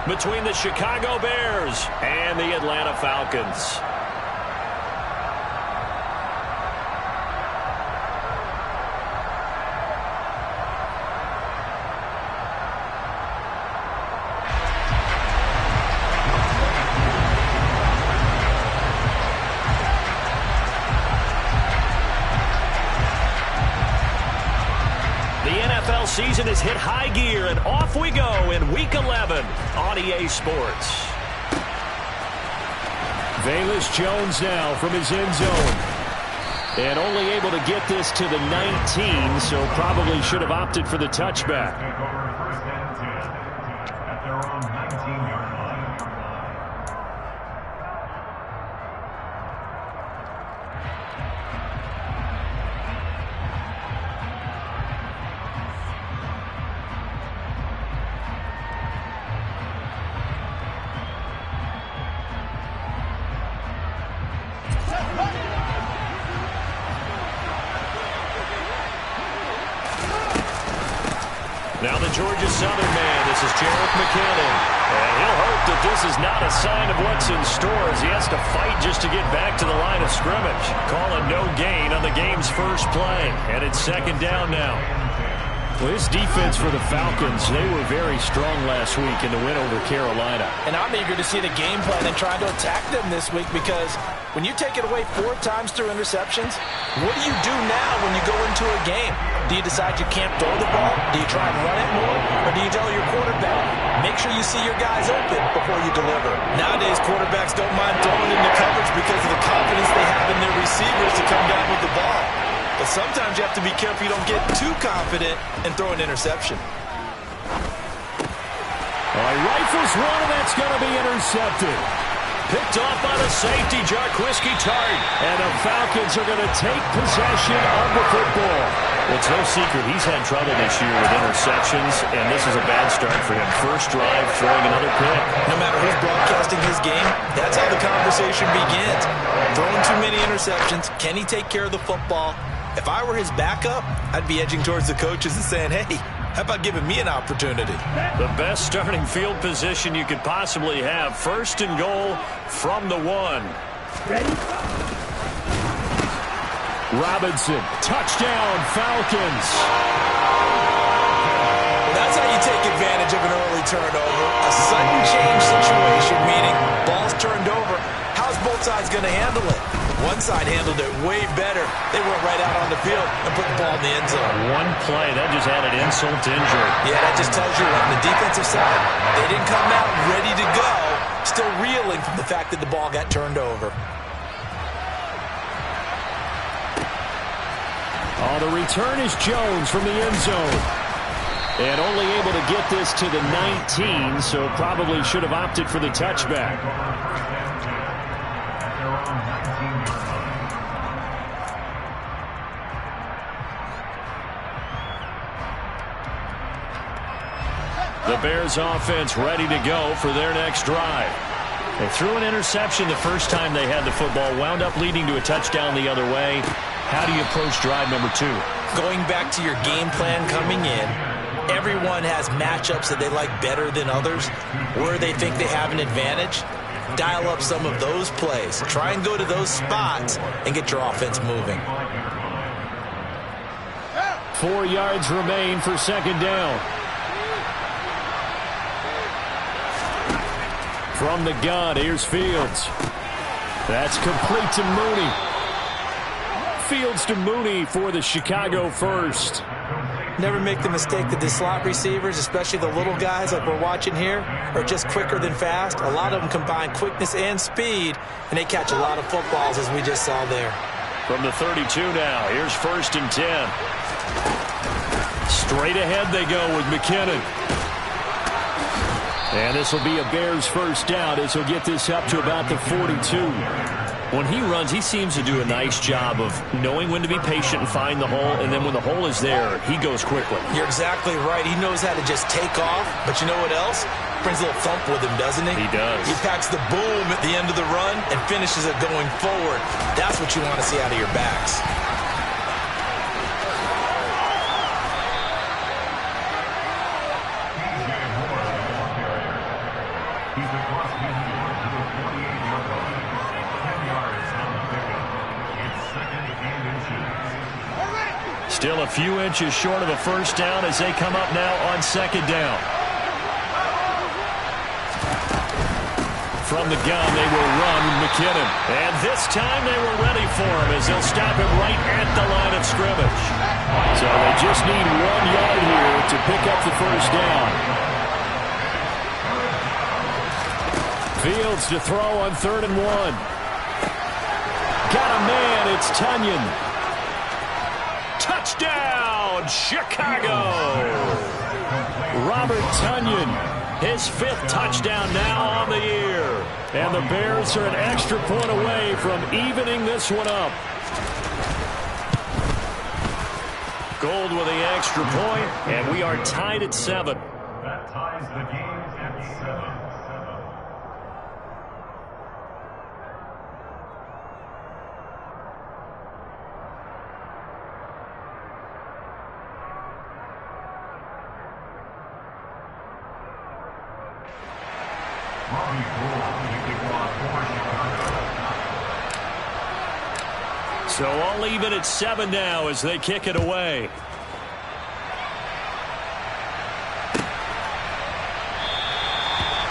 between the Chicago Bears and the Atlanta Falcons. Season has hit high gear, and off we go in Week 11 on EA Sports. Velus Jones now from his end zone. And only able to get this to the 19, so probably should have opted for the touchback. Now the Georgia Southern man, this is Jarrett McKinnon. And he'll hope that this is not a sign of what's in store as he has to fight just to get back to the line of scrimmage. Call a no gain on the game's first play. And it's second down now. Well, this defense for the Falcons, they were very strong last week in the win over Carolina. And I'm eager to see the game plan and try to attack them this week because when you take it away 4 times through interceptions, what do you do now when you go into a game? Do you decide you can't throw the ball? Do you try and run it more? Or do you tell your quarterback, make sure you see your guys open before you deliver? Nowadays, quarterbacks don't mind throwing into coverage because of the confidence they have in their receivers to come down with the ball. But sometimes you have to be careful you don't get too confident and throw an interception. Rifles one, and that's going to be intercepted. Picked off by the safety, Jarquiski Tart. And the Falcons are going to take possession of the football. Well, it's no secret he's had trouble this year with interceptions, and this is a bad start for him. First drive, throwing another pick. No matter who's broadcasting his game, that's how the conversation begins. Throwing too many interceptions, can he take care of the football? If I were his backup, I'd be edging towards the coaches and saying, hey, how about giving me an opportunity? The best starting field position you could possibly have. First and goal from the 1. Ready? Robinson, touchdown, Falcons. Well, that's how you take advantage of an early turnover. A sudden change situation, meaning ball's turned over. How's both sides going to handle it? One side handled it way better. They went right out on the field and put the ball in the end zone. One play, that just added insult to injury. Yeah, that just tells you on the defensive side, they didn't come out ready to go, still reeling from the fact that the ball got turned over. Oh, the return is Jones from the end zone. And only able to get this to the 19, so probably should have opted for the touchback. The Bears offense ready to go for their next drive. They threw an interception the first time they had the football, wound up leading to a touchdown the other way. How do you approach drive number 2? Going back to your game plan coming in, everyone has matchups that they like better than others, where they think they have an advantage. Dial up some of those plays. Try and go to those spots and get your offense moving. 4 yards remain for second down. From the gun, here's Fields. That's complete to Mooney. Fields to Mooney for the Chicago first. Never make the mistake that the slot receivers, especially the little guys like we're watching here, are just quicker than fast. A lot of them combine quickness and speed, and they catch a lot of footballs, as we just saw there. From the 32 now, here's first and 10. Straight ahead they go with McKinnon. And this will be a Bears first down as he'll get this up to about the 42. When he runs, he seems to do a nice job of knowing when to be patient and find the hole, and then when the hole is there, he goes quickly. You're exactly right. He knows how to just take off, but you know what else? Brings a little thump with him, doesn't he? He does. He packs the boom at the end of the run and finishes it going forward. That's what you want to see out of your backs. Still a few inches short of a first down as they come up now on second down. From the gun, they will run McKinnon. And this time they were ready for him as they'll stop him right at the line of scrimmage. So they just need 1 yard here to pick up the first down. Fields to throw on 3rd and 1. Got a man, it's Tunyon. Touchdown, Chicago! Robert Tunyon, his 5th touchdown now on the year. And the Bears are an extra point away from evening this one up. Gold with the extra point, and we are tied at 7. That ties the game at 7. So all even at 7 now as they kick it away.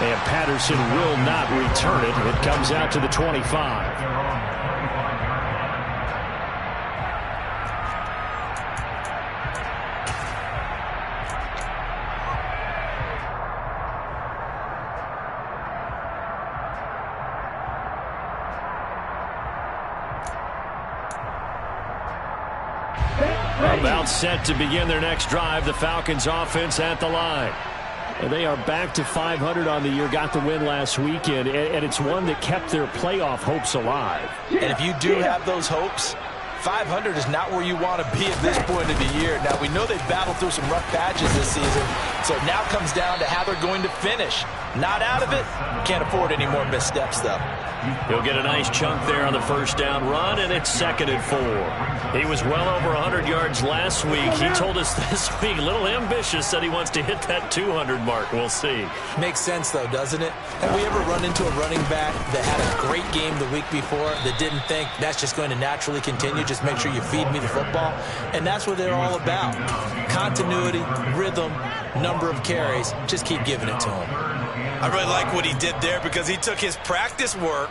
And Patterson will not return it. It comes out to the 25. About set to begin their next drive. The Falcons offense at the line. And they are back to 500 on the year. Got the win last weekend. And it's one that kept their playoff hopes alive. And if you do have those hopes, 500 is not where you want to be at this point of the year. Now, we know they've battled through some rough patches this season. So it now comes down to how they're going to finish. Not out of it. Can't afford any more missteps, though. He'll get a nice chunk there on the first down run, and it's 2nd and 4. He was well over 100 yards last week. He told us this week, a little ambitious, said he wants to hit that 200 mark. We'll see. Makes sense, though, doesn't it? Have we ever run into a running back that had a great game the week before that didn't think that's just going to naturally continue? Just make sure you feed me the football. And that's what they're all about. Continuity, rhythm, number of carries. Just keep giving it to him. I really like what he did there because he took his practice work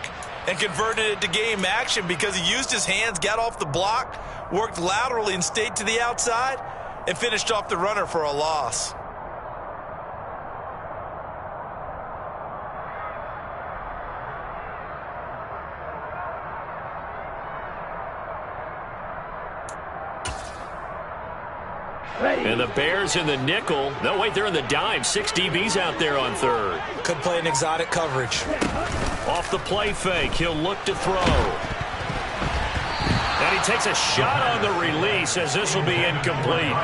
and converted it to game action because he used his hands, got off the block, worked laterally and stayed to the outside, and finished off the runner for a loss. And the Bears in the nickel. No, wait, they're in the dime. 6 DBs out there on 3rd. Could play an exotic coverage. Off the play fake, he'll look to throw. And he takes a shot on the release as this will be incomplete.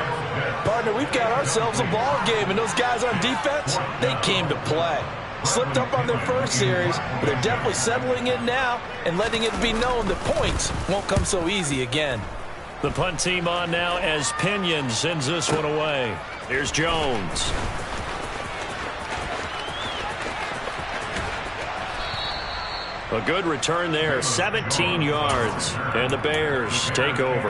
Partner, we've got ourselves a ball game, and those guys on defense, they came to play. Slipped up on their first series, but they're definitely settling in now and letting it be known that points won't come so easy again. The punt team on now as Pinion sends this one away. Here's Jones. A good return there, 17 yards. And the Bears take over.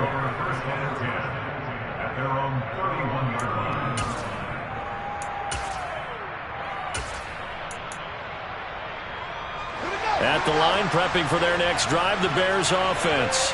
At the line, prepping for their next drive, the Bears offense.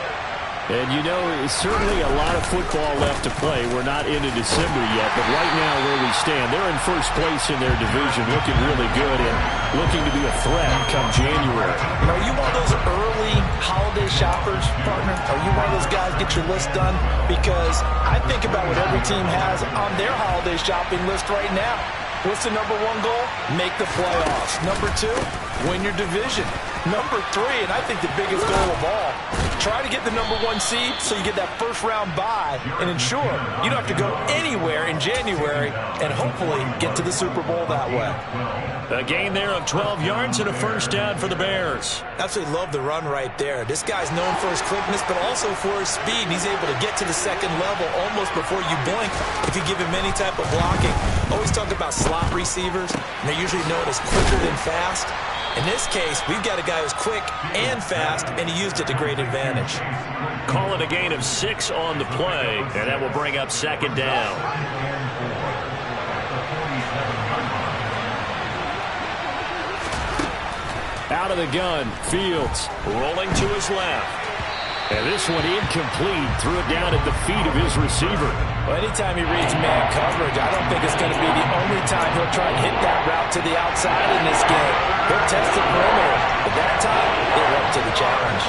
And, you know, certainly a lot of football left to play. We're not into December yet, but right now where we stand, they're in first place in their division, looking really good and looking to be a threat come January. Are you one of those early holiday shoppers, partner? Are you one of those guys get your list done? Because I think about what every team has on their holiday shopping list right now. What's the number 1 goal? Make the playoffs. Number 2, win your division. Number 3, and I think the biggest goal of all, try to get the number 1 seed so you get that first round bye and ensure you don't have to go anywhere in January and hopefully get to the Super Bowl that way. A gain there of 12 yards and a first down for the Bears. Absolutely love the run right there. This guy's known for his quickness, but also for his speed. And he's able to get to the second level almost before you blink if you give him any type of blocking. always talk about slot receivers, and they're usually known as quicker than fast. In this case, we've got a guy who's quick and fast, and he used it to great advantage. Call it a gain of 6 on the play, and that will bring up second down. Out of the gun, Fields rolling to his left. And this one incomplete, threw it down at the feet of his receiver. Well, anytime he reads man coverage, I don't think it's going to be the only time he'll try and hit that route to the outside in this game. He'll test the perimeter, but that time, they're up to the challenge.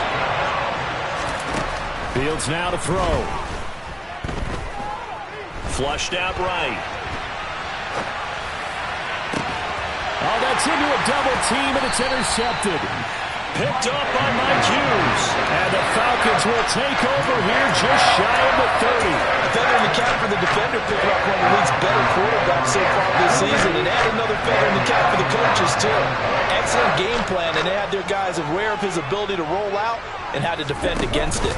Fields now to throw. Flushed out right. Oh, that's into a double team, and it's intercepted. Picked up by Mike Hughes. And the Falcons will take over here just shy of the 30. A feather in the cap for the defender, picking up one of the league's better quarterbacks so far this season. And add another feather in the cap for the coaches, too. Excellent game plan, and they had their guys aware of his ability to roll out and how to defend against it.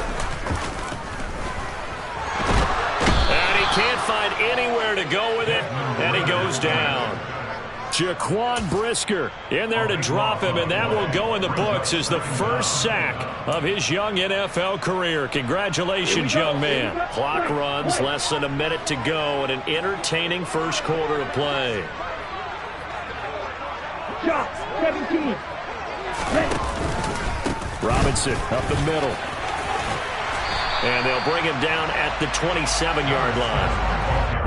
And he can't find anywhere to go with it, and he goes down. Jaquan Brisker in there to drop him, and that will go in the books as the first sack of his young NFL career. Congratulations, young man. Clock runs, less than a minute to go, and an entertaining first quarter of play. Shot 17. Robinson up the middle. And they'll bring him down at the 27-yard line.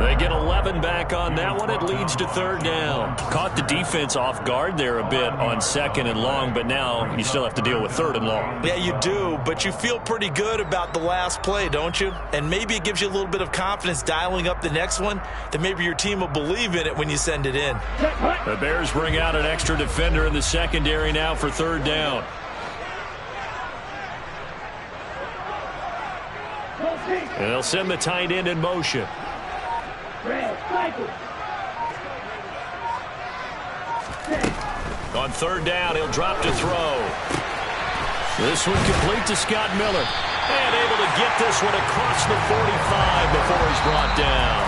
They get 11 back on that one. It leads to third down. Caught the defense off guard there a bit on second and long, but now you still have to deal with third and long. Yeah, you do, but you feel pretty good about the last play, don't you? And maybe it gives you a little bit of confidence dialing up the next one, that maybe your team will believe in it when you send it in. The Bears bring out an extra defender in the secondary now for third down. And they'll send the tight end in motion. On third down, he'll drop to throw. This one complete to Scott Miller. And able to get this one across the 45 before he's brought down.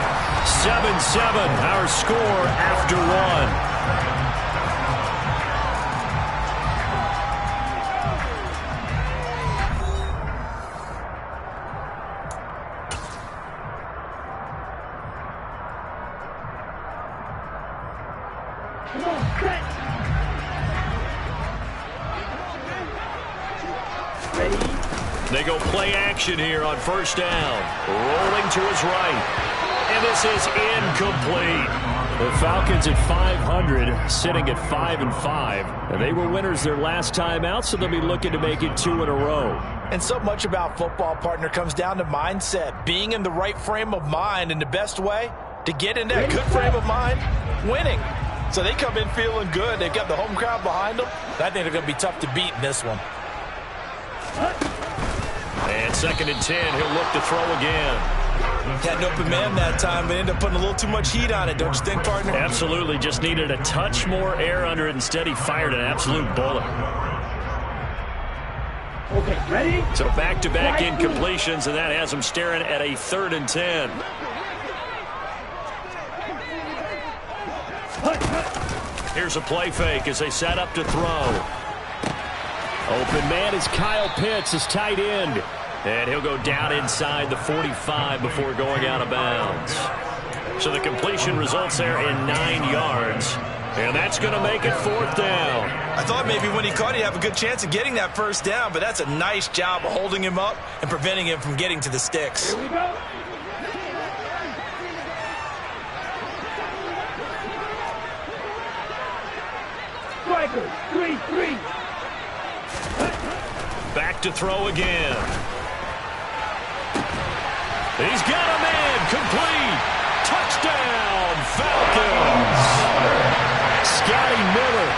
7-7, our score after one. They go play action here on first down. Rolling to his right. And this is incomplete. The Falcons at 500, sitting at 5-5. And they were winners their last time out, so they'll be looking to make it 2 in a row. And so much about football, partner, comes down to mindset. Being in the right frame of mind, and the best way to get in that good frame of mind, winning. So they come in feeling good. They've got the home crowd behind them. I think they're going to be tough to beat in this one. And 2nd and 10, he'll look to throw again. Had an open man that time, but ended up putting a little too much heat on it, don't you think, partner? Absolutely. Just needed a touch more air under it. Instead, he fired an absolute bullet. Okay, ready? So back-to-back incompletions, and that has him staring at a 3rd and 10. Here's a play fake as they set up to throw. Open man is Kyle Pitts, his tight end. And he'll go down inside the 45 before going out of bounds. So the completion results there in 9 yards. And that's going to make it 4th down. I thought maybe when he caught it, he'd have a good chance of getting that first down, but that's a nice job of holding him up and preventing him from getting to the sticks. Here we go. Striker, 3-3. Back to throw again. He's got a man. Complete. Touchdown, Falcons. Scotty Miller,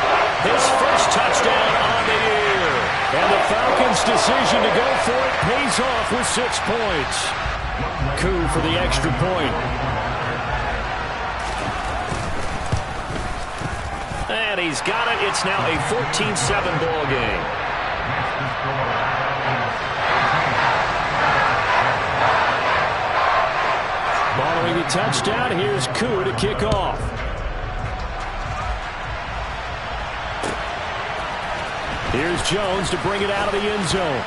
his first touchdown on the year. And the Falcons' decision to go for it pays off with 6 points. Coup for the extra point. And he's got it. It's now a 14-7 ball game. Following the touchdown. Here's Koo to kick off. Here's Jones to bring it out of the end zone.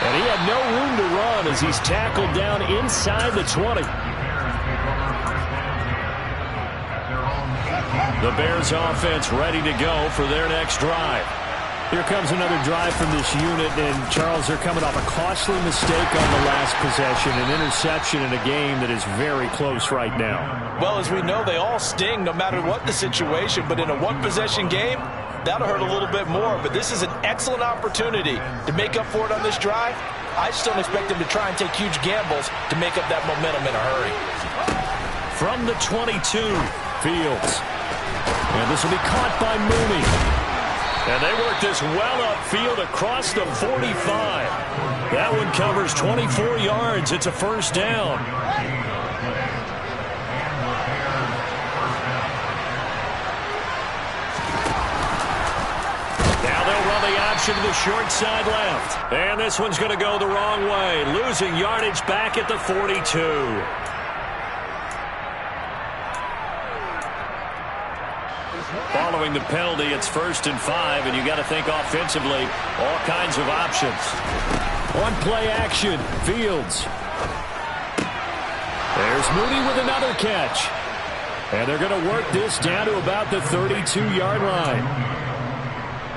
And he had no room to run as he's tackled down inside the 20. The Bears offense ready to go for their next drive. Here comes another drive from this unit, and Charles, they're coming off a costly mistake on the last possession, an interception in a game that is very close right now. Well, as we know, they all sting no matter what the situation, but in a one-possession game, that'll hurt a little bit more. But this is an excellent opportunity to make up for it on this drive. I just don't expect them to try and take huge gambles to make up that momentum in a hurry. From the 22, Fields. And this will be caught by Mooney. And they work this well upfield across the 45. That one covers 24 yards. It's a first down. Now they'll run the option to the short side left. And this one's going to go the wrong way. Losing yardage back at the 42. Following the penalty, it's 1st and 5, and you got to think offensively, all kinds of options. On play action, Fields. There's Mooney with another catch. And they're going to work this down to about the 32-yard line.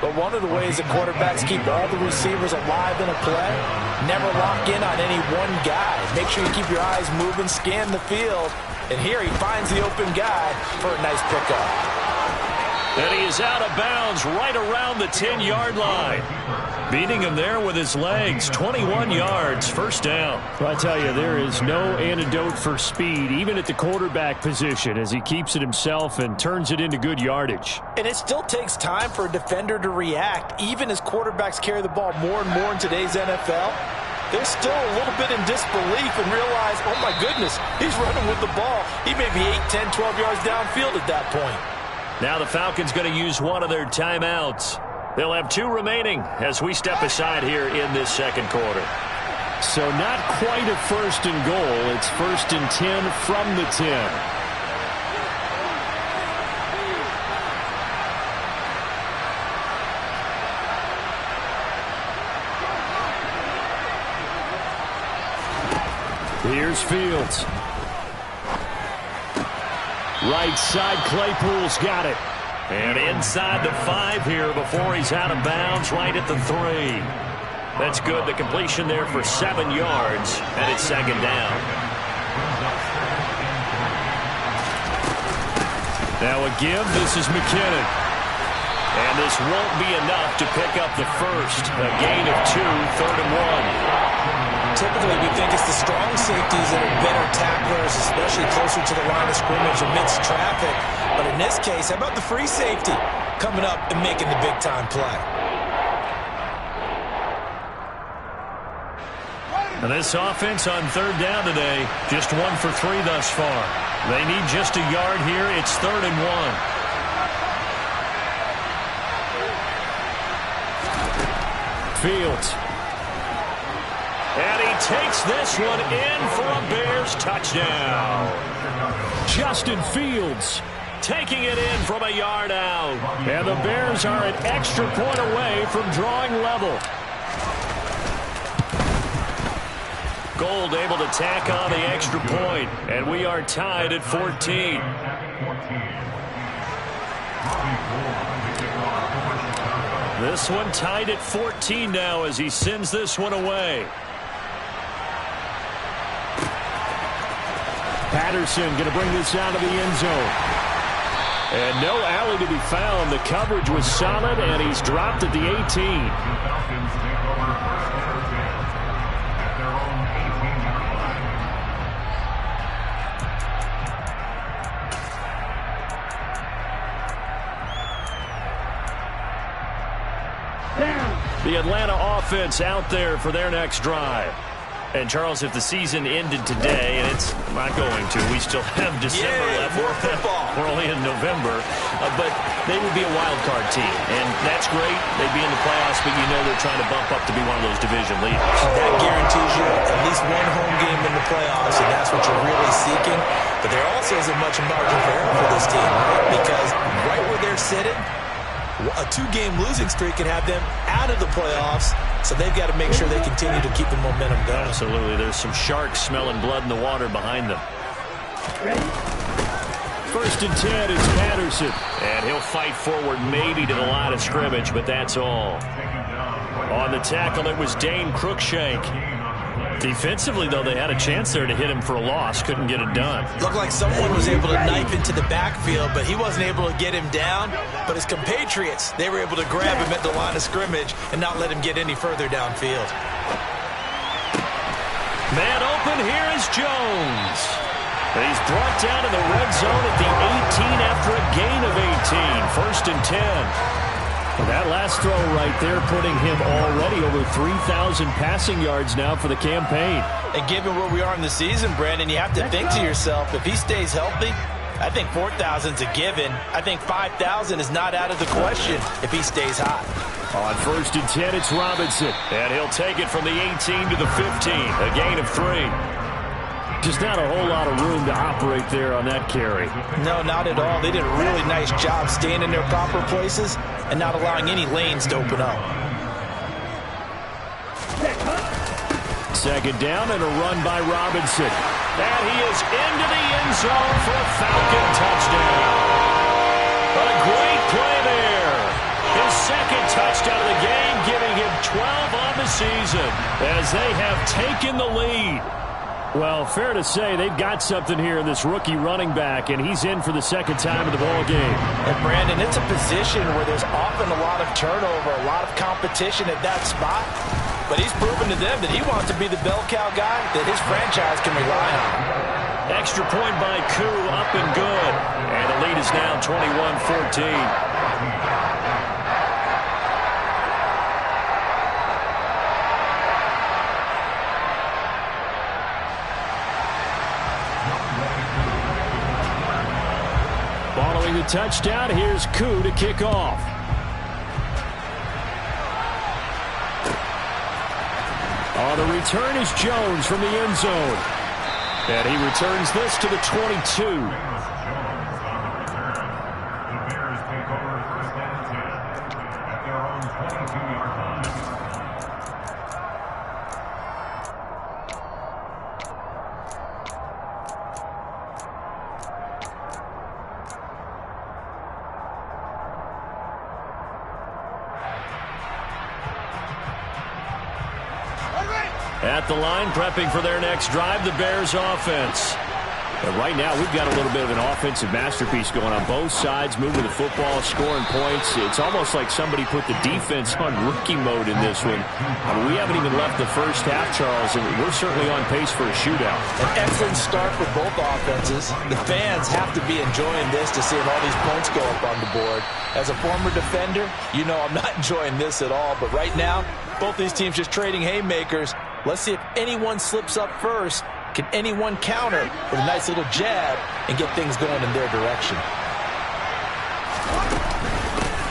But one of the ways that quarterbacks keep all the receivers alive in a play, never lock in on any one guy. Make sure you keep your eyes moving, scan the field. And here he finds the open guy for a nice pickup. And he is out of bounds right around the 10-yard line. Beating him there with his legs. 21 yards, first down. Well, I tell you, there is no antidote for speed, even at the quarterback position, as he keeps it himself and turns it into good yardage. And it still takes time for a defender to react, even as quarterbacks carry the ball more and more in today's NFL. They're still a little bit in disbelief and realize, oh my goodness, he's running with the ball. He may be 8, 10, 12 yards downfield at that point. Now the Falcons going to use one of their timeouts. They'll have 2 remaining as we step aside here in this second quarter. So not quite a 1st and goal. It's 1st and 10 from the 10. Here's Fields. Right side, Claypool's got it. And inside the 5 here before he's out of bounds, right at the 3. That's good. The completion there for 7 yards, and it's second down. Now a give. This is McKinnon. And this won't be enough to pick up the first. A gain of 2, 3rd and 1. Typically, we think it's the strong safeties that are better tacklers, especially closer to the line of scrimmage amidst traffic. But in this case, how about the free safety coming up and making the big-time play? And this offense on 3rd down today, just 1 for 3 thus far. They need just a yard here. It's 3rd and 1. Fields. And he takes this one in for a Bears touchdown. Justin Fields taking it in from a yard out. And the Bears are an extra point away from drawing level. Gold able to tack on the extra point. And we are tied at 14. This one tied at 14 now as he sends this one away. Patterson going to bring this out of the end zone. And no alley to be found. The coverage was solid, and he's dropped at the 18. The Atlanta offense out there for their next drive. And, Charles, if the season ended today, and it's not going to, we still have December left. More football. We're only in November. But they would be a wild card team. And that's great. They'd be in the playoffs, but you know they're trying to bump up to be one of those division leaders. That guarantees you at least one home game in the playoffs, and that's what you're really seeking. But there also isn't much margin for error for this team, right? Because right where they're sitting, a 2-game losing streak can have them out of the playoffs, so they've got to make sure they continue to keep the momentum going. Absolutely. There's some sharks smelling blood in the water behind them. First and 10 is Patterson. And he'll fight forward maybe to the line of scrimmage, but that's all. On the tackle, it was Dane Cruikshank. Defensively, though, they had a chance there to hit him for a loss. Couldn't get it done. Looked like someone was able to knife into the backfield, but he wasn't able to get him down. But his compatriots, they were able to grab him at the line of scrimmage and not let him get any further downfield. Man open, here is Jones. He's brought down in the red zone at the 18 after a gain of 18. First and 10. That last throw right there putting him already over 3,000 passing yards now for the campaign. And given where we are in the season, Brandon, you have to think to yourself, if he stays healthy, I think 4,000 is a given. I think 5,000 is not out of the question if he stays hot. On first and 10, it's Robinson. And he'll take it from the 18 to the 15. A gain of 3. Just not a whole lot of room to operate there on that carry. No, not at all. They did a really nice job staying in their proper places and not allowing any lanes to open up. Second down and a run by Robinson. And he is into the end zone for a Falcon touchdown. A great play there. His second touchdown of the game, giving him 12 on the season as they have taken the lead. Well, fair to say they've got something here in this rookie running back, and he's in for the second time in the ball game. And, Brandon, it's a position where there's often a lot of turnover, a lot of competition at that spot. But he's proven to them that he wants to be the bell cow guy that his franchise can rely on. Extra point by Koo, up and good. And the lead is now 21-14. Following the touchdown, here's Koo to kick off. On the return is Jones from the end zone. And he returns this to the 22. At the line, prepping for their next drive, the Bears offense. And right now, we've got a little bit of an offensive masterpiece going on both sides, moving the football, scoring points. It's almost like somebody put the defense on rookie mode in this one. I mean, we haven't even left the first half, Charles, and we're certainly on pace for a shootout. An excellent start for both offenses. The fans have to be enjoying this to see all these points go up on the board. As a former defender, you know I'm not enjoying this at all. But right now, both these teams just trading haymakers. Let's see if anyone slips up first. Can anyone counter with a nice little jab and get things going in their direction?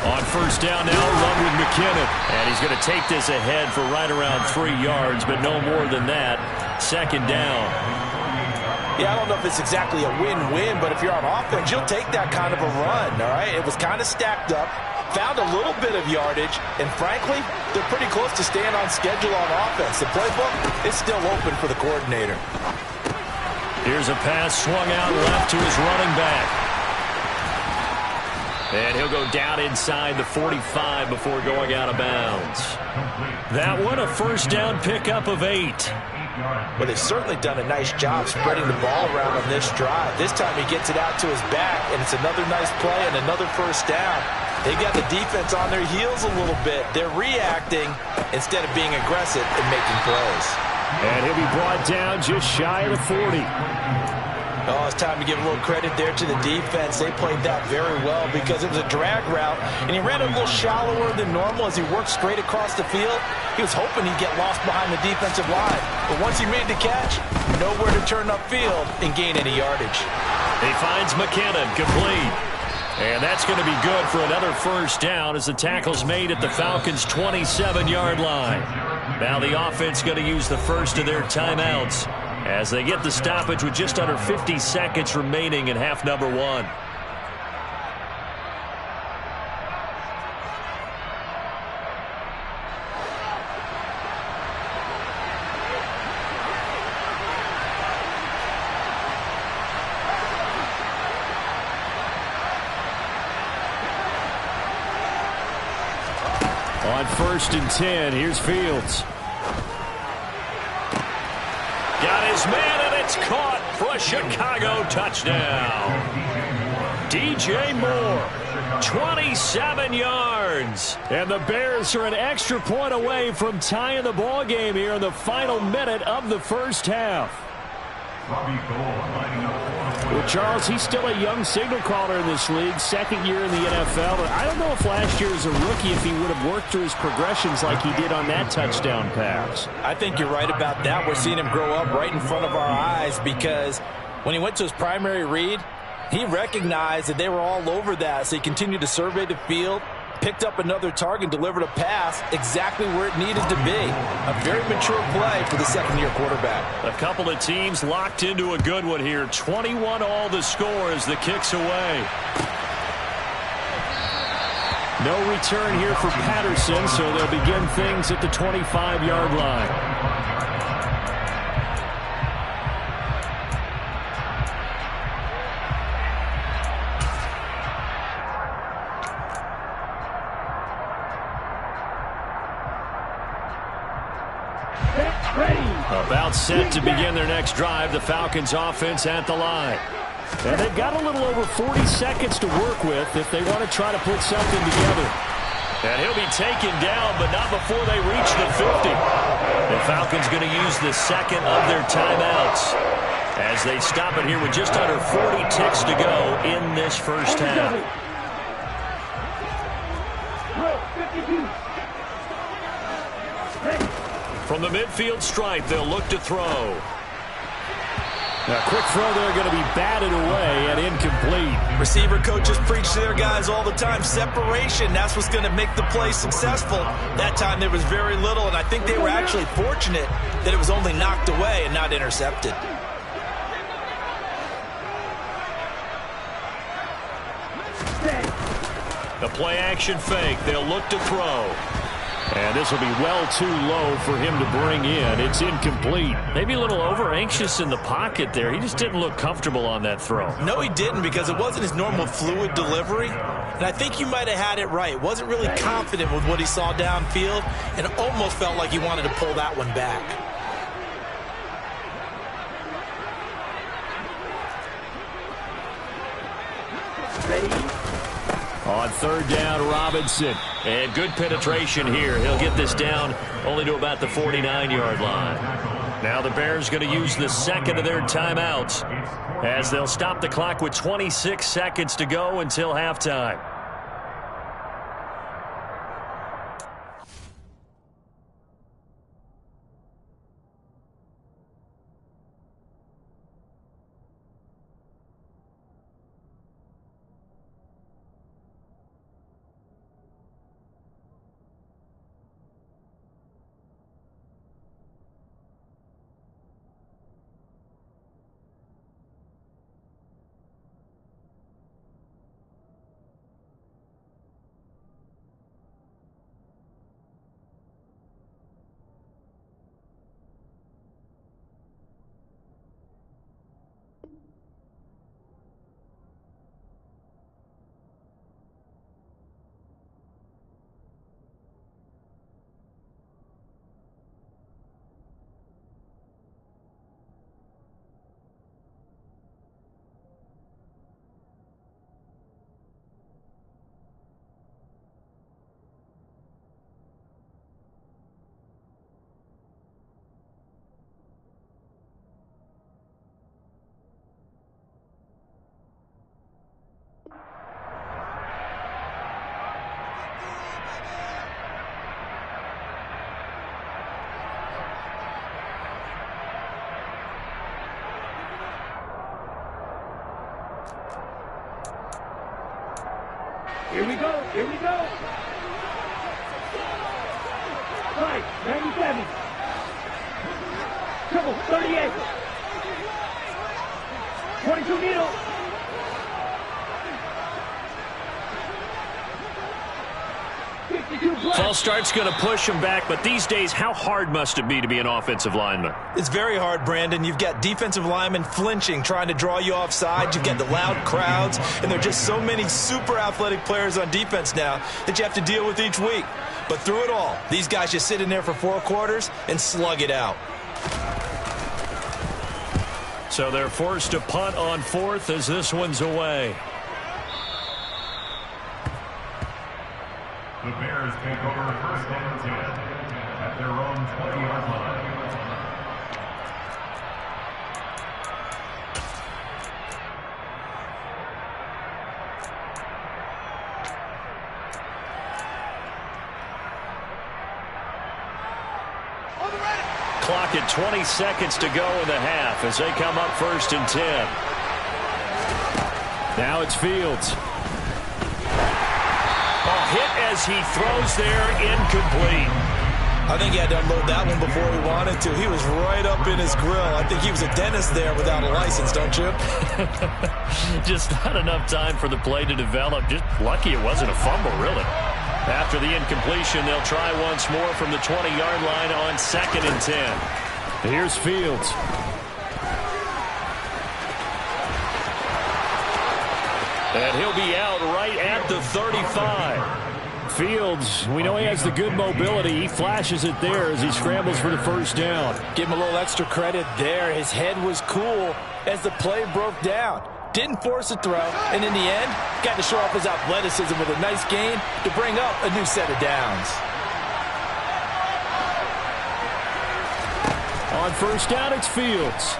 On first down now, run with McKinnon. And he's going to take this ahead for right around 3 yards, but no more than that. Second down. Yeah, I don't know if it's exactly a win-win, but if you're on offense, you'll take that kind of a run, all right? It was kind of stacked up. Found a little bit of yardage, and frankly, they're pretty close to staying on schedule on offense. The playbook is still open for the coordinator. Here's a pass swung out left to his running back. And he'll go down inside the 45 before going out of bounds. That one, a first down pickup of 8. Well, they've certainly done a nice job spreading the ball around on this drive. This time he gets it out to his back, and it's another nice play and another first down. They got the defense on their heels a little bit. They're reacting instead of being aggressive and making plays. And he'll be brought down just shy of the 40. Oh, it's time to give a little credit there to the defense. They played that very well because it was a drag route, and he ran a little shallower than normal as he worked straight across the field. He was hoping he'd get lost behind the defensive line, but once he made the catch, nowhere to turn upfield and gain any yardage. He finds McKinnon, complete. And that's going to be good for another first down as the tackle's made at the Falcons' 27-yard line. Now the offense going to use the first of their timeouts as they get the stoppage with just under 50 seconds remaining in half number one. On 1st and 10, here's Fields. Got his man, and it's caught for a Chicago touchdown. DJ Moore, 27 yards. And the Bears are an extra point away from tying the ball game here in the final minute of the first half. Well, Charles, he's still a young signal caller in this league, second year in the NFL. But I don't know if last year as a rookie if he would have worked through his progressions like he did on that touchdown pass. I think you're right about that. We're seeing him grow up right in front of our eyes because when he went to his primary read, he recognized that they were all over that. So he continued to survey the field, picked up another target, delivered a pass exactly where it needed to be. A very mature play for the second-year quarterback. A couple of teams locked into a good one here. 21 all the score as the kick's away. No return here for Patterson, so they'll begin things at the 25-yard line. About set to begin their next drive, the Falcons offense at the line. And they've got a little over 40 seconds to work with if they want to try to put something together. And he'll be taken down, but not before they reach the 50. The Falcons going to use the second of their timeouts as they stop it here with just under 40 ticks to go in this first half. From the midfield stripe, they'll look to throw. A quick throw there going to be batted away and incomplete. Receiver coaches preach to their guys all the time. Separation, that's what's going to make the play successful. That time there was very little, and I think they were actually fortunate that it was only knocked away and not intercepted. The play action fake. They'll look to throw. And this will be well too low for him to bring in. It's incomplete. Maybe a little over anxious in the pocket there. He just didn't look comfortable on that throw. No, he didn't, because it wasn't his normal fluid delivery. And I think you might have had it right. Wasn't really confident with what he saw downfield and almost felt like he wanted to pull that one back. On third down, Robinson. And good penetration here. He'll get this down only to about the 49-yard line. Now the Bears going to use the second of their timeouts as they'll stop the clock with 26 seconds to go until halftime. Here we go. Here we go. Right, 97. Triple, 38. 22 needle. False start's going to push him back, but these days, how hard must it be to be an offensive lineman? It's very hard, Brandon. You've got defensive linemen flinching, trying to draw you offside. You've got the loud crowds, and there are just so many super athletic players on defense now that you have to deal with each week. But through it all, these guys just sit in there for 4 quarters and slug it out. So they're forced to punt on 4th as this one's away. The Bears take over 1st and 10 at their own 20-yard line. Clock at 20 seconds to go in the half as they come up 1st and 10. Now it's Fields. Hit as he throws there, incomplete. I think he had to unload that one before he wanted to. He was right up in his grill. I think he was a dentist there without a license, don't you? Just not enough time for the play to develop. Just lucky it wasn't a fumble, really. After the incompletion, they'll try once more from the 20-yard line on 2nd and 10. Here's Fields. And he'll be out right at the 35. Fields, we know he has the good mobility. He flashes it there as he scrambles for the 1st down. Give him a little extra credit there. His head was cool as the play broke down. Didn't force a throw, and in the end, got to show off his athleticism with a nice gain to bring up a new set of downs. On 1st down, it's Fields.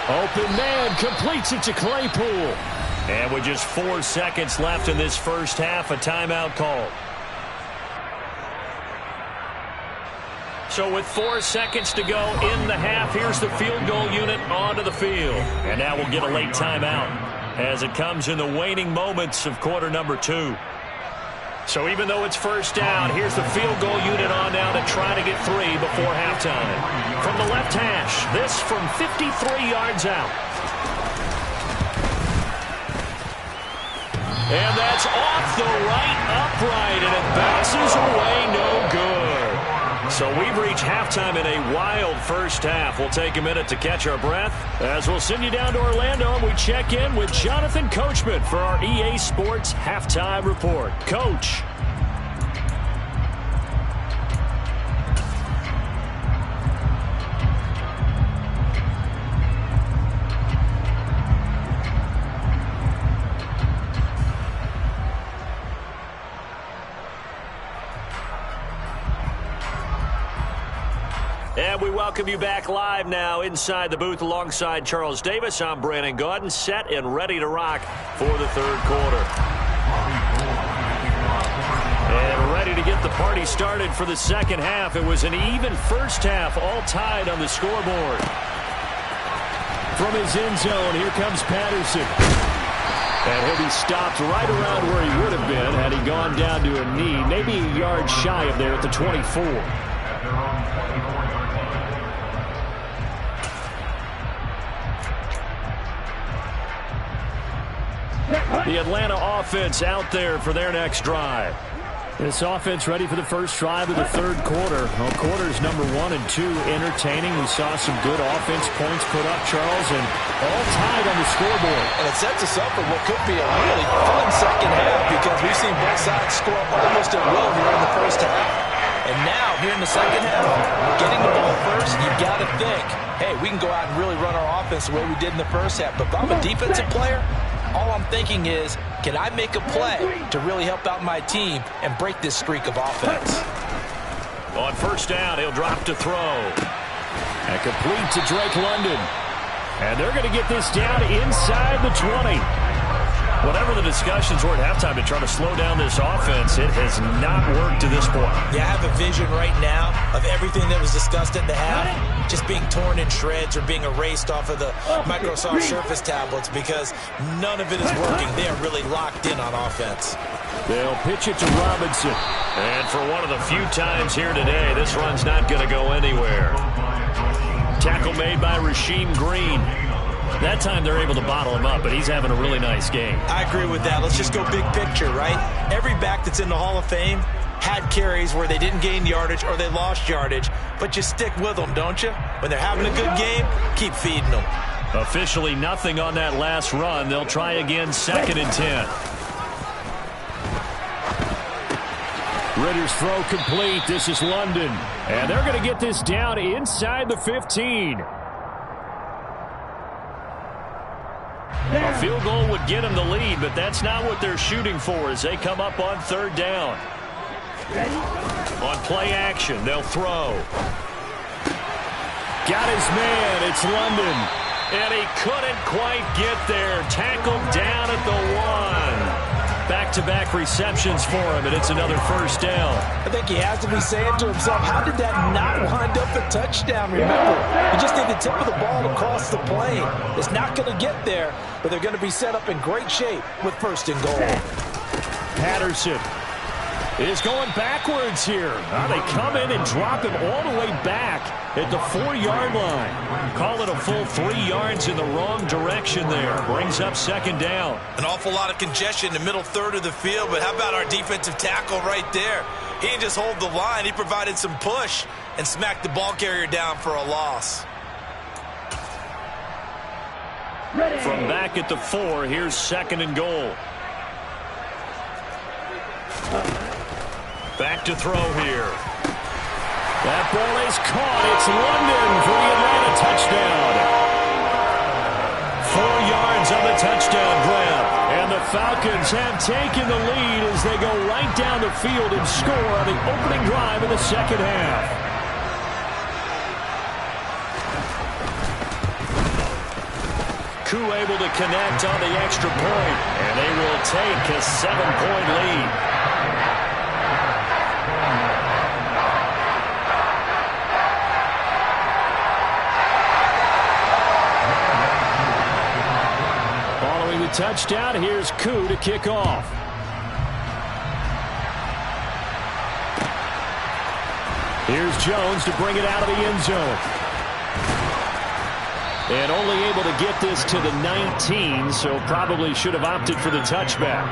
Open man completes it to Claypool. And with just 4 seconds left in this 1st half, a timeout called. So with 4 seconds to go in the half, here's the field goal unit onto the field. And now we'll get a late timeout as it comes in the waning moments of quarter number 2. So even though it's 1st down, here's the field goal unit on now to try to get 3 before halftime. From the left hash, this from 53 yards out. And that's off the right upright, and it bounces away no good. So we've reached halftime in a wild 1st half. We'll take a minute to catch our breath as we'll send you down to Orlando and we check in with Jonathan Coachman for our EA Sports Halftime Report. Coach. And we welcome you back live now inside the booth alongside Charles Davis. I'm Brandon Gaudin, set and ready to rock for the 3rd quarter. And ready to get the party started for the 2nd half. It was an even 1st half, all tied on the scoreboard. From his end zone, here comes Patterson. And he'll be stopped right around where he would have been had he gone down to a knee, maybe a yard shy of there at the 24. The Atlanta offense out there for their next drive. This offense ready for the first drive of the 3rd quarter. Well, quarters number 1 and 2 entertaining. We saw some good offense points put up, Charles, and all tied on the scoreboard. And it sets us up for what could be a really fun 2nd half because we've seen both sides score almost at will here in the 1st half. And now, here in the 2nd half, getting the ball first, you've got to think, hey, we can go out and really run our offense the way we did in the 1st half. But if I'm a defensive player, all I'm thinking is, can I make a play to really help out my team and break this streak of offense? On 1st down, he'll drop to throw. And complete to Drake London. And they're going to get this down inside the 20. Whatever the discussions were at halftime to try to slow down this offense, it has not worked to this point. Yeah, I have a vision right now of everything that was discussed at the half just being torn in shreds or being erased off of the Microsoft Surface tablets because none of it is working. They are really locked in on offense. They'll pitch it to Robinson. And for one of the few times here today, this run's not going to go anywhere. Tackle made by Rasheem Green. That time they're able to bottle him up, but he's having a really nice game. I agree with that. Let's just go big picture, right? Every back that's in the Hall of Fame had carries where they didn't gain yardage or they lost yardage, but you stick with them, don't you? When they're having a good game, keep feeding them. Officially nothing on that last run. They'll try again 2nd and 10. Ritter's throw complete. This is London. And they're going to get this down inside the 15. A field goal would get them the lead, but that's not what they're shooting for as they come up on 3rd down. On play action, they'll throw. Got his man. It's London. And he couldn't quite get there. Tackled down at the 1. Back-to-back receptions for him, and it's another 1st down. I think he has to be saying to himself, how did that not wind up a touchdown? Remember, you just need the tip of the ball across the plane. It's not going to get there, but they're going to be set up in great shape with 1st and goal. Patterson is going backwards here. They come in and drop him all the way back at the 4-yard line. Call it a full 3 yards in the wrong direction there. Brings up 2nd down. An awful lot of congestion in the middle third of the field, but how about our defensive tackle right there? He didn't just hold the line. He provided some push and smacked the ball carrier down for a loss. From back at the 4, here's 2nd and goal. Back to throw here. That ball is caught. It's London for the Atlanta touchdown. 4 yards on the touchdown grab. And the Falcons have taken the lead as they go right down the field and score on the opening drive of the 2nd half. Koo able to connect on the extra point, and they will take a 7-point lead. Touchdown. Here's Koo to kick off. Here's Jones to bring it out of the end zone. And only able to get this to the 19, so probably should have opted for the touchback.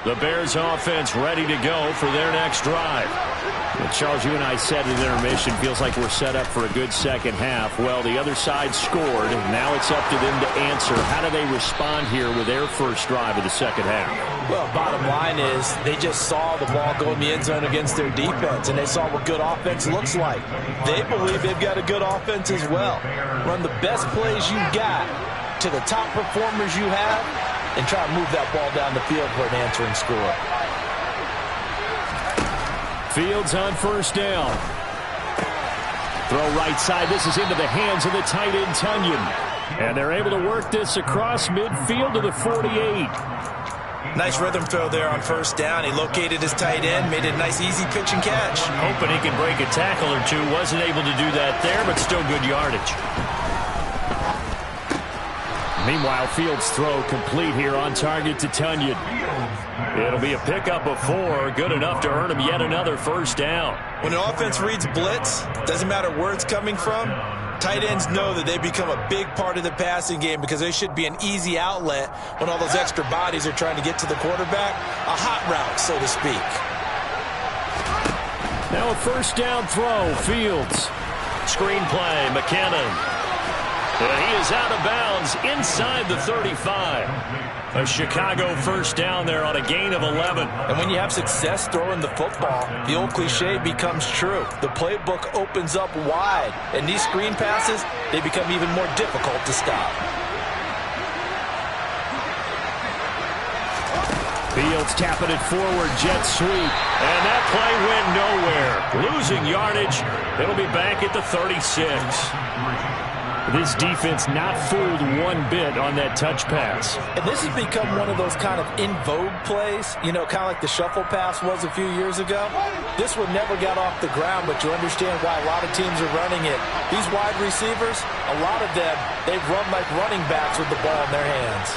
The Bears offense ready to go for their next drive. Well, Charles, you and I said at intermission, feels like we're set up for a good 2nd half. Well, the other side scored. Now it's up to them to answer. How do they respond here with their first drive of the 2nd half? Well, bottom line is they just saw the ball go in the end zone against their defense, and they saw what good offense looks like. They believe they've got a good offense as well. Run the best plays you got to the top performers you have, and try to move that ball down the field for an answering score. Fields on 1st down. Throw right side. This is into the hands of the tight end, Tunyon. And they're able to work this across midfield to the 48. Nice rhythm throw there on 1st down. He located his tight end, made it a nice, easy pitch and catch. Hoping he could break a tackle or two. Wasn't able to do that there, but still good yardage. Meanwhile, Fields' throw complete here on target to Tunyon. It'll be a pickup of 4, good enough to earn him yet another 1st down. When an offense reads blitz, doesn't matter where it's coming from, tight ends know that they become a big part of the passing game because they should be an easy outlet when all those extra bodies are trying to get to the quarterback. A hot route, so to speak. Now a 1st down throw, Fields. Screenplay, McKinnon. And he is out of bounds inside the 35. A Chicago 1st down there on a gain of 11. And when you have success throwing the football, the old cliche becomes true. The playbook opens up wide, and these screen passes, they become even more difficult to stop. Fields tapping it forward, jet sweep. And that play went nowhere. Losing yardage. It'll be back at the 36. This defense not fooled one bit on that touch pass. And this has become one of those kind of in vogue plays, you know, kind of like the shuffle pass was a few years ago. This one never got off the ground, but you understand why a lot of teams are running it. These wide receivers, a lot of them, they've run like running backs with the ball in their hands.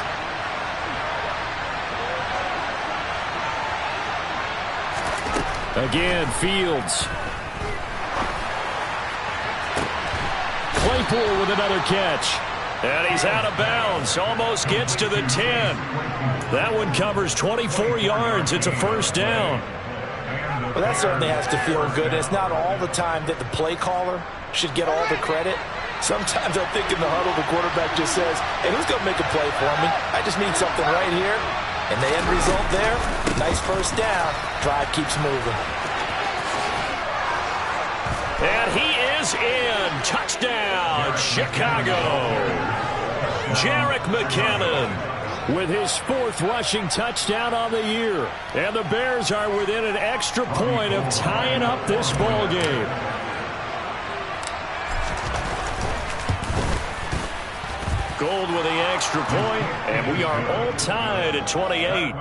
Again, Fields. Claypool with another catch. And he's out of bounds. Almost gets to the 10. That one covers 24 yards. It's a first down. Well, that certainly has to feel good. It's not all the time that the play caller should get all the credit. Sometimes I think in the huddle, the quarterback just says, hey, who's going to make a play for me? I just need something right here. And the end result there, nice first down. Drive keeps moving. And he is in. Touchdown, Chicago. Jerick McKinnon with his 4th rushing touchdown on the year. And the Bears are within an extra point of tying up this ball game. Gold with the extra point, and we are all tied at 28.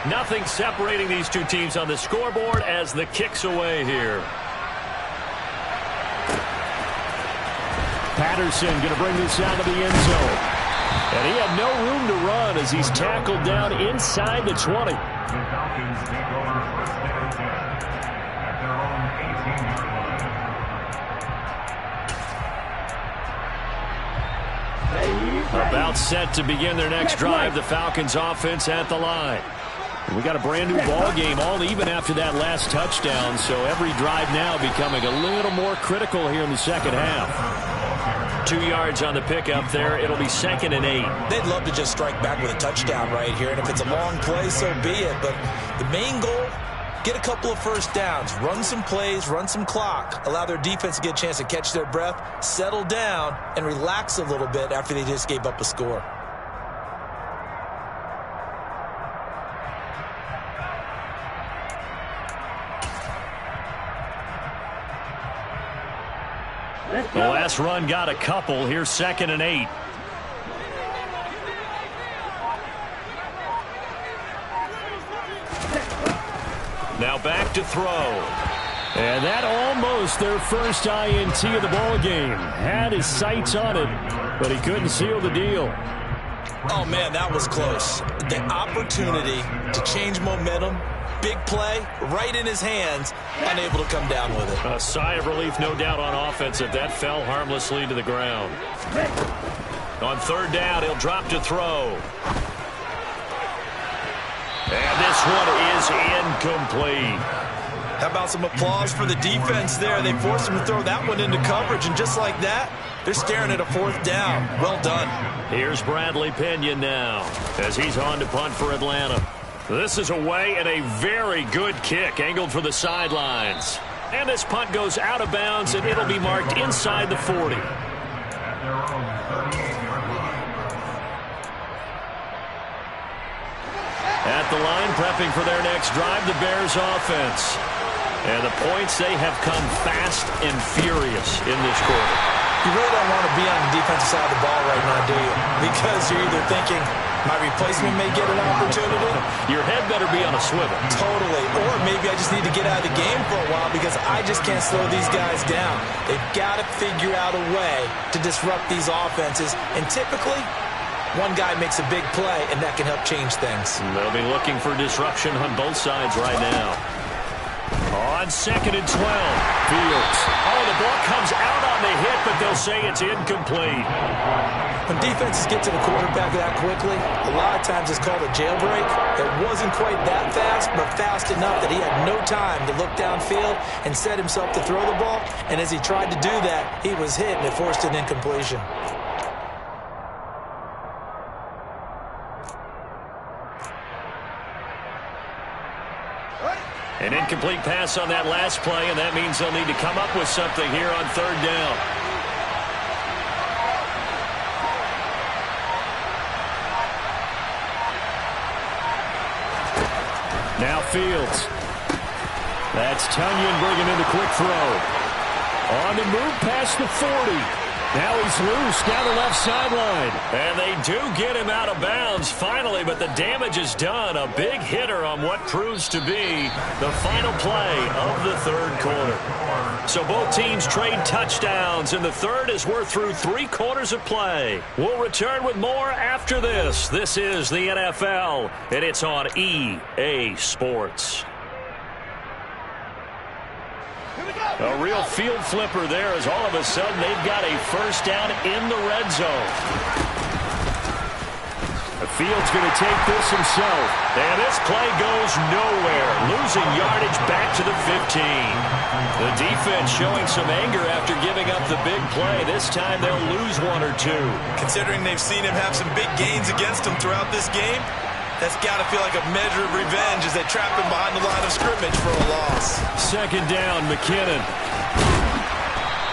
Nothing separating these two teams on the scoreboard as the kick's away here. Patterson going to bring this out of the end zone. And he had no room to run as he's tackled down inside the 20. The Falcons take over first and 10 at their own 18-yard line. About set to begin their next drive. The Falcons offense at the line. We got a brand new ball game, all even after that last touchdown. So every drive now becoming a little more critical here in the second half. 2 yards on the pickup there. It'll be 2nd and 8. They'd love to just strike back with a touchdown right here. And if it's a long play, so be it. But the main goal, get a couple of first downs, run some plays, run some clock, allow their defense to get a chance to catch their breath, settle down, and relax a little bit after they just gave up a score. The last run got a couple. Here's 2nd and 8. Now back to throw. And that almost their first INT of the ball game. Had his sights on it, but he couldn't seal the deal. Oh, man, that was close. The opportunity to change momentum, big play, right in his hands, unable to come down with it. A sigh of relief, no doubt, on offense if that fell harmlessly to the ground. On 3rd down, he'll drop to throw. And this one is incomplete. How about some applause for the defense there? They forced him to throw that one into coverage, and just like that, they're staring at a 4th down. Well done. Here's Bradley Pinion now as he's on to punt for Atlanta. This is away and a very good kick angled for the sidelines. And this punt goes out of bounds, and it'll be marked inside the 40. At their own 38-yard line. At the line, prepping for their next drive, the Bears offense. And the points, they have come fast and furious in this quarter. You really don't want to be on the defensive side of the ball right now, do you? Because you're either thinking, my replacement may get an opportunity. Your head better be on a swivel. Totally. Or maybe I just need to get out of the game for a while because I just can't slow these guys down. They've got to figure out a way to disrupt these offenses. And typically, one guy makes a big play, and that can help change things. They'll be looking for disruption on both sides right now. On 2nd and 12, Fields. Oh, the ball comes out on the hit, but they'll say it's incomplete. When defenses get to the quarterback that quickly, a lot of times it's called a jailbreak. It wasn't quite that fast, but fast enough that he had no time to look downfield and set himself to throw the ball. And as he tried to do that, he was hit, and it forced an incompletion. An incomplete pass on that last play, and that means they'll need to come up with something here on 3rd down. Now Fields. That's Tunyon bringing in the quick throw. On the move past the 40. Now he's loose down the left sideline. And they do get him out of bounds finally, but the damage is done. A big hitter on what proves to be the final play of the third quarter. So both teams trade touchdowns in the third as we're through 3 quarters of play. We'll return with more after this. This is the NFL, and it's on EA Sports. A real field flipper there as all of a sudden they've got a first down in the red zone. Fields going to take this himself. And this play goes nowhere. Losing yardage back to the 15. The defense showing some anger after giving up the big play. This time they'll lose 1 or 2. Considering they've seen him have some big gains against him throughout this game, that's got to feel like a measure of revenge as they trap him behind the line of scrimmage for a loss. Second down, McKinnon.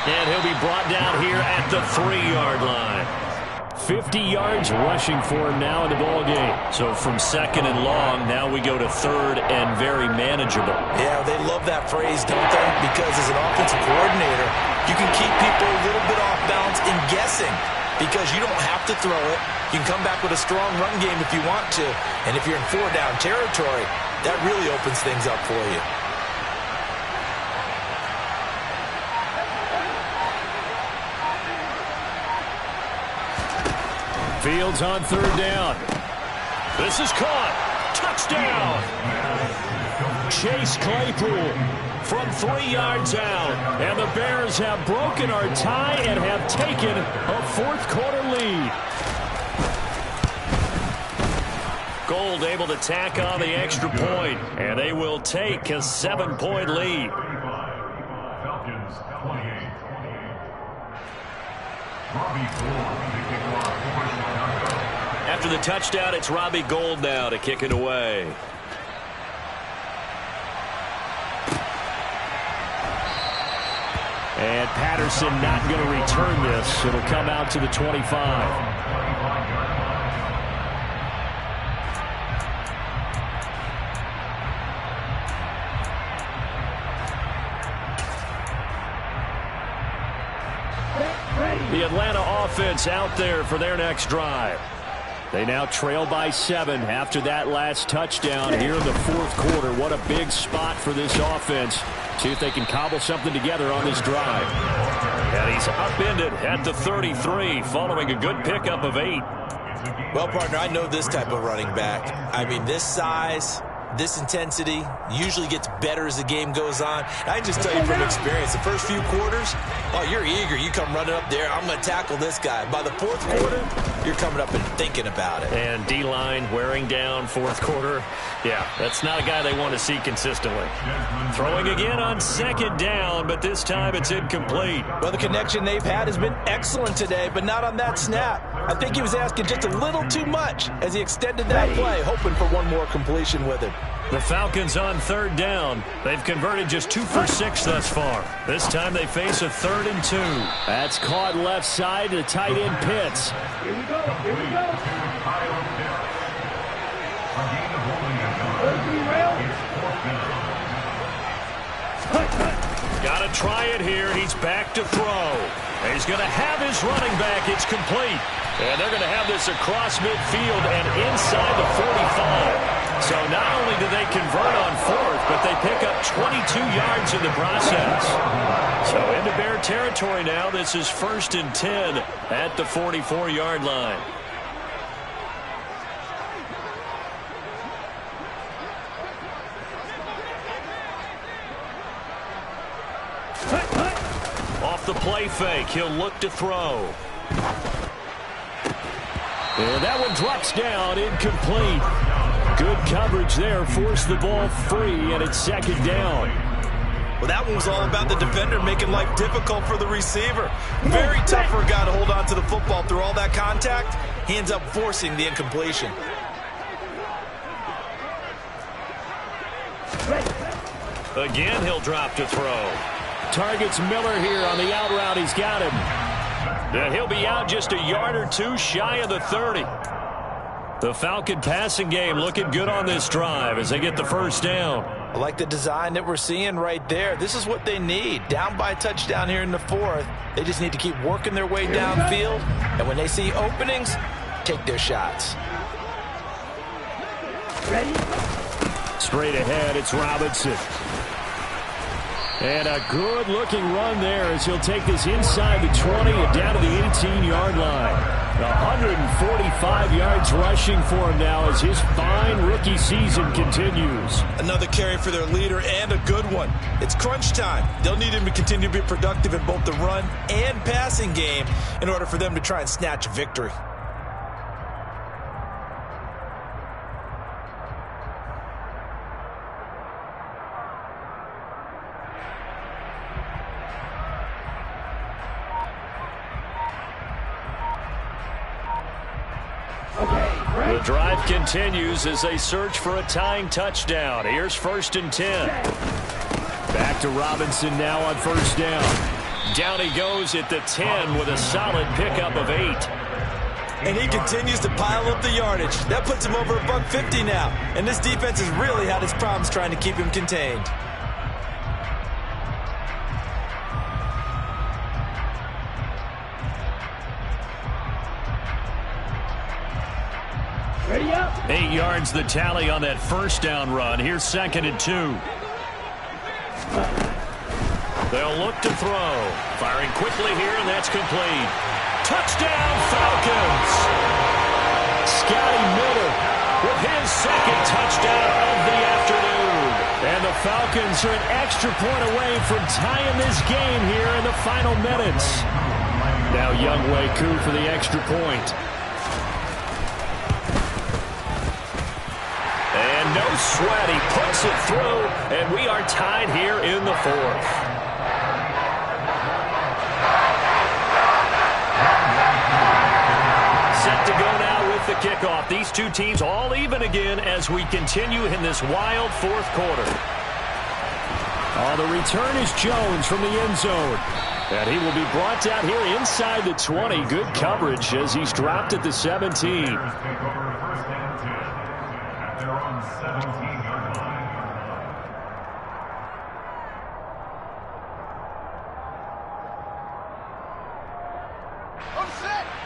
And he'll be brought down here at the 3-yard line. 50 yards rushing for him now in the ball game. So from second and long, now we go to third and very manageable. Yeah, they love that phrase, don't they? Because as an offensive coordinator, you can keep people a little bit off balance in guessing because you don't have to throw it. You can come back with a strong run game if you want to. And if you're in 4-down territory, that really opens things up for you. Fields on third down. This is caught. Touchdown. Chase Claypool from 3 yards out. And the Bears have broken our tie and have taken a fourth-quarter lead. Gold able to tack on the extra point, and they will take a 7-point lead. Falcons 28. After the touchdown, it's Robbie Gould now to kick it away. And Patterson not going to return this. It'll come out to the 25. The Atlanta offense out there for their next drive. They now trail by 7 after that last touchdown here in the fourth quarter. What a big spot for this offense. See if they can cobble something together on this drive. And he's upended at the 33 following a good pickup of 8. Well, partner, I know this type of running back. I mean, this size, this intensity usually gets better as the game goes on. I just tell you from experience, the first few quarters, oh, you're eager. You come running up there, I'm going to tackle this guy. By the fourth quarter, you're coming up and thinking about it. And D-line wearing down fourth quarter. Yeah, that's not a guy they want to see consistently. Throwing again on second down, but this time it's incomplete. Well, the connection they've had has been excellent today, but not on that snap. I think he was asking just a little too much as he extended that play, hoping for one more completion with it. The Falcons on third down. They've converted just 2 for 6 thus far. This time they face a 3rd and 2. That's caught left side to tight end Pitts. Here we go. Here we go. Got to try it here. He's back to throw. He's going to have his running back. It's complete. And they're going to have this across midfield and inside the 45. So not only do they convert on 4th, but they pick up 22 yards in the process. So into Bear territory now. This is 1st and 10 at the 44-yard line. Off the play fake, he'll look to throw. And that one drops down, incomplete. Good coverage there, forced the ball free, and it's 2nd down. Well, that one was all about the defender making life difficult for the receiver. Very tough for a guy to hold on to the football through all that contact. He ends up forcing the incompletion. Again, he'll drop to throw. Targets Miller here on the out route. He's got him. And he'll be out just a yard or 2 shy of the 30. The Falcon passing game looking good on this drive as they get the first down. I like the design that we're seeing right there. This is what they need. Down by a touchdown here in the fourth. They just need to keep working their way downfield. And when they see openings, take their shots. Ready? Straight ahead, it's Robinson. And a good-looking run there as he'll take this inside the 20 and down to the 18-yard line. 145 yards rushing for him now as his fine rookie season continues. Another carry for their leader and a good one. It's crunch time. They'll need him to continue to be productive in both the run and passing game in order for them to try and snatch a victory. The drive continues as they search for a tying touchdown. Here's 1st and 10. Back to Robinson now on first down. Down he goes at the 10 with a solid pickup of 8. And he continues to pile up the yardage. That puts him over $150 now. And this defense has really had its problems trying to keep him contained. Ready up. 8 yards the tally on that first down run. Here's 2nd and 2. They'll look to throw. Firing quickly here, and that's complete. Touchdown, Falcons! Scotty Miller With his 2nd touchdown of the afternoon. And the Falcons are an extra point away from tying this game here in the final minutes. Now Younghoe Koo for the extra point. And no sweat, he puts it through, and we are tied here in the 4th. Set to go now with the kickoff. These two teams all even again as we continue in this wild 4th quarter. Oh, the return is Jones from the end zone. And he will be brought down here inside the 20. Good coverage as he's dropped at the 17.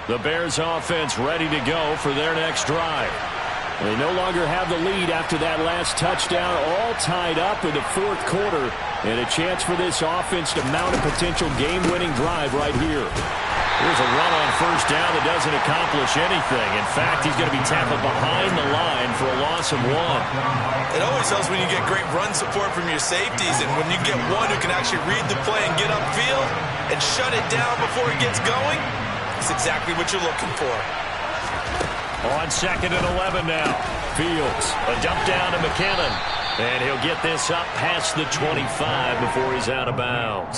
The Bears offense ready to go for their next drive. They no longer have the lead after that last touchdown, all tied up in the 4th quarter. And a chance for this offense to mount a potential game-winning drive right here. Here's a run on first down that doesn't accomplish anything. In fact, he's going to be tackled behind the line for a loss of 1. It always helps when you get great run support from your safeties, and when you get one who can actually read the play and get upfield and shut it down before it gets going, it's exactly what you're looking for. On 2nd and 11 now. Fields. A dump down to McKinnon. And he'll get this up past the 25 before he's out of bounds.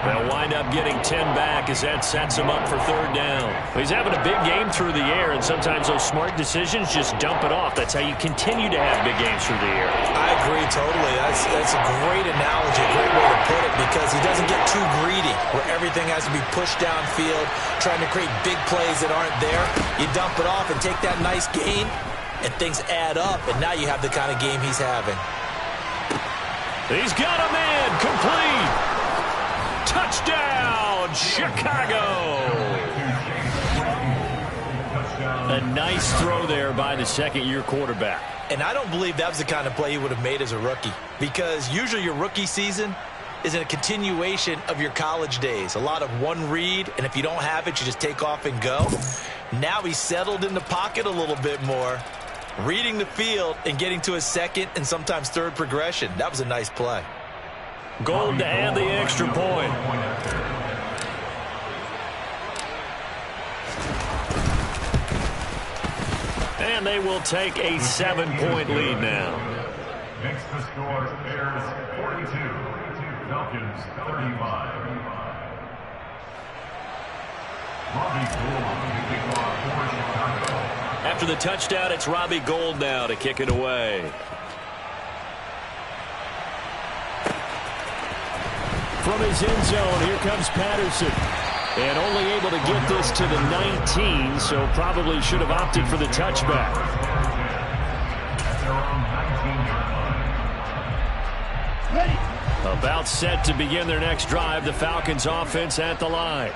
They'll wind up getting 10 back as that sets him up for 3rd down. He's having a big game through the air, and sometimes those smart decisions just dump it off. That's how you continue to have big games through the air. I agree totally. That's a great analogy, a great way to put it, because he doesn't get too greedy where everything has to be pushed downfield, trying to create big plays that aren't there. You dump it off and take that nice gain, and things add up, and now you have the kind of game he's having. He's got a man, complete. Touchdown, Chicago. A nice throw there by the 2nd-year quarterback. And I don't believe that was the kind of play he would have made as a rookie, because usually your rookie season is a continuation of your college days. A lot of one read, and if you don't have it, you just take off and go. Now he's settled in the pocket a little bit more, reading the field and getting to a 2nd and sometimes 3rd progression. That was a nice play. Gold to add the extra point. And they will take a 7-point lead now. Makes the score Bears 42, Falcons 35. Robbie Gould to kick off for Chicago. After the touchdown, it's Robbie Gould now to kick it away. From his end zone, here comes Patterson. And only able to get this to the 19, so probably should have opted for the touchback. About set to begin their next drive, the Falcons offense at the line.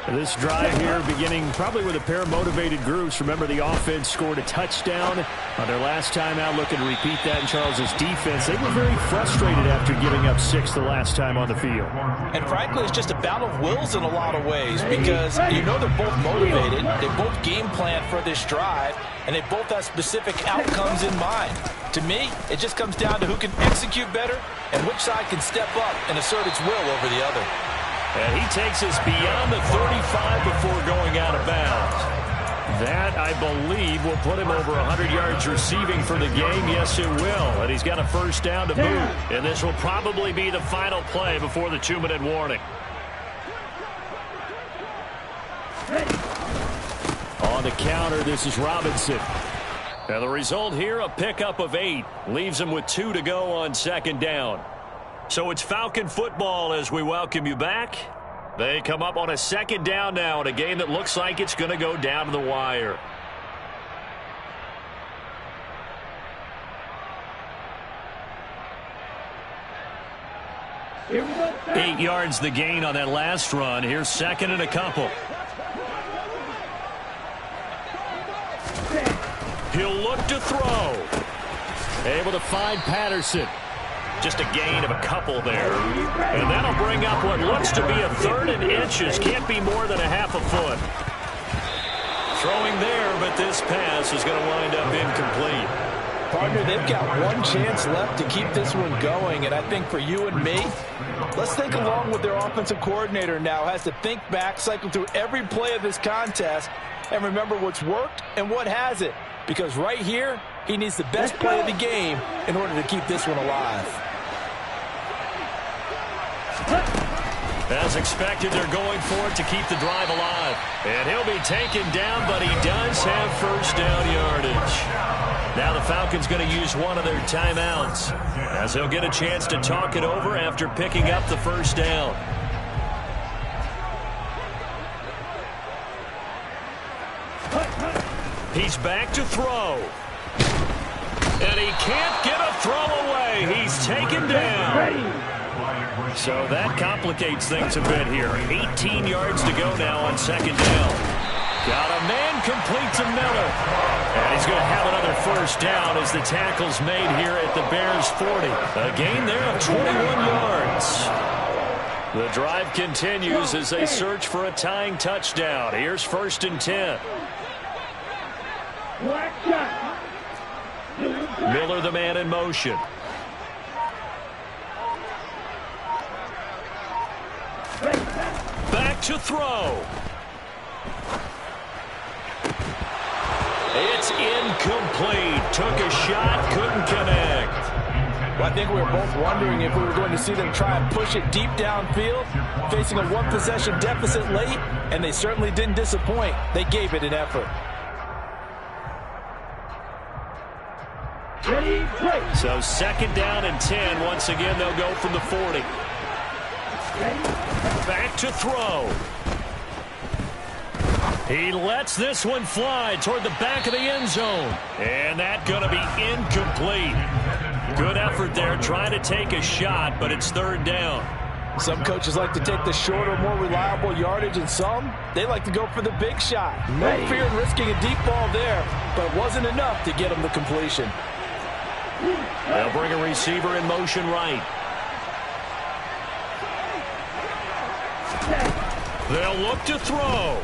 This drive here beginning probably with a pair of motivated groups. Remember, the offense scored a touchdown on their last time out, looking to repeat that in Charles's defense. They were very frustrated after giving up 6 the last time on the field. And frankly, it's just a battle of wills in a lot of ways because you know they're both motivated. They both game plan for this drive, and they both have specific outcomes in mind. To me, it just comes down to who can execute better and which side can step up and assert its will over the other. And he takes us beyond the 35 before going out of bounds. That, I believe, will put him over 100 yards receiving for the game. Yes, it will. And he's got a first down to move. And this will probably be the final play before the 2-minute warning. On the counter, this is Robinson. And the result here, a pickup of 8. Leaves him with 2 to go on second down. So it's Falcon football as we welcome you back. They come up on a second down now in a game that looks like it's going to go down to the wire. Here we go. 8 yards the gain on that last run. Here's second and a couple. He'll look to throw. Able to find Patterson. Just a gain of a couple there. And that'll bring up what looks to be a 3rd and inches. Can't be more than a half a foot. Throwing there, but this pass is going to wind up incomplete. Partner, they've got one chance left to keep this one going, and I think for you and me, let's think along with their offensive coordinator now. Has to think back, cycle through every play of this contest, and remember what's worked and what hasn't. Because right here, he needs the best play of the game in order to keep this one alive. As expected, they're going for it to keep the drive alive. And he'll be taken down, but he does have first down yardage. Now the Falcons going to use one of their timeouts, as they'll get a chance to talk it over after picking up the first down. He's back to throw. And he can't get a throw away. He's taken down. So that complicates things a bit here. 18 yards to go now on second down. Got a man complete to Miller. And he's going to have another first down as the tackle's made here at the Bears' 40. A gain there of 21 yards. The drive continues as they search for a tying touchdown. Here's 1st and 10. Miller, the man in motion. Back to throw. It's incomplete. Took a shot, couldn't connect. Well, I think we were both wondering if we were going to see them try and push it deep downfield, facing a one-possession deficit late, and they certainly didn't disappoint. They gave it an effort. So second down and 10. Once again, they'll go from the 40. Back to throw. He lets this one fly toward the back of the end zone. And that's going to be incomplete. Good effort there, trying to take a shot, but it's 3rd down. Some coaches like to take the shorter, more reliable yardage, and some, they like to go for the big shot. No fear in risking a deep ball there, but it wasn't enough to get them the completion. They'll bring a receiver in motion right. They'll look to throw.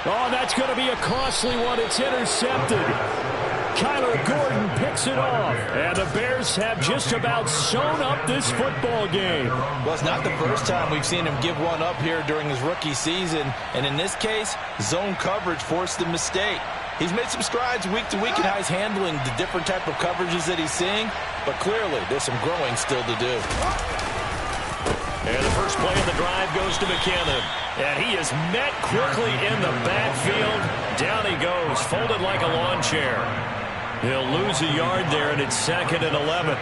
Oh, that's going to be a costly one. It's intercepted. Kyler Gordon picks it off. And the Bears have just about sewn up this football game. Well, it's not the first time we've seen him give one up here during his rookie season. And in this case, zone coverage forced the mistake. He's made some strides week to week in how he's handling the different type of coverages that he's seeing. But clearly, there's some growing still to do. And the first play of the drive goes to McKinnon. And he is met quickly in the backfield. Down he goes, folded like a lawn chair. He'll lose a yard there, and it's 2nd and 11.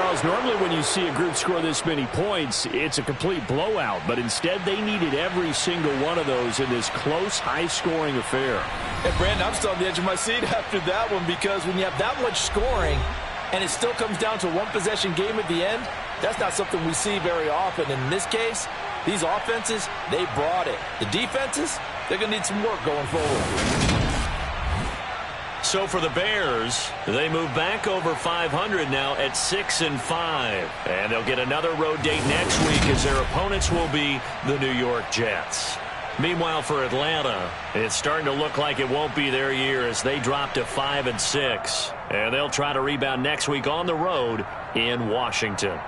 Charles, normally when you see a group score this many points, it's a complete blowout. But instead, they needed every single one of those in this close, high-scoring affair. And, Brandon, I'm still on the edge of my seat after that one because when you have that much scoring and it still comes down to a one-possession game at the end, that's not something we see very often. And in this case, these offenses, they brought it. The defenses, they're going to need some work going forward. So for the Bears, they move back over 500 now at 6-5. And they'll get another road date next week as their opponents will be the New York Jets. Meanwhile, for Atlanta, it's starting to look like it won't be their year as they drop to 5-6. And they'll try to rebound next week on the road in Washington.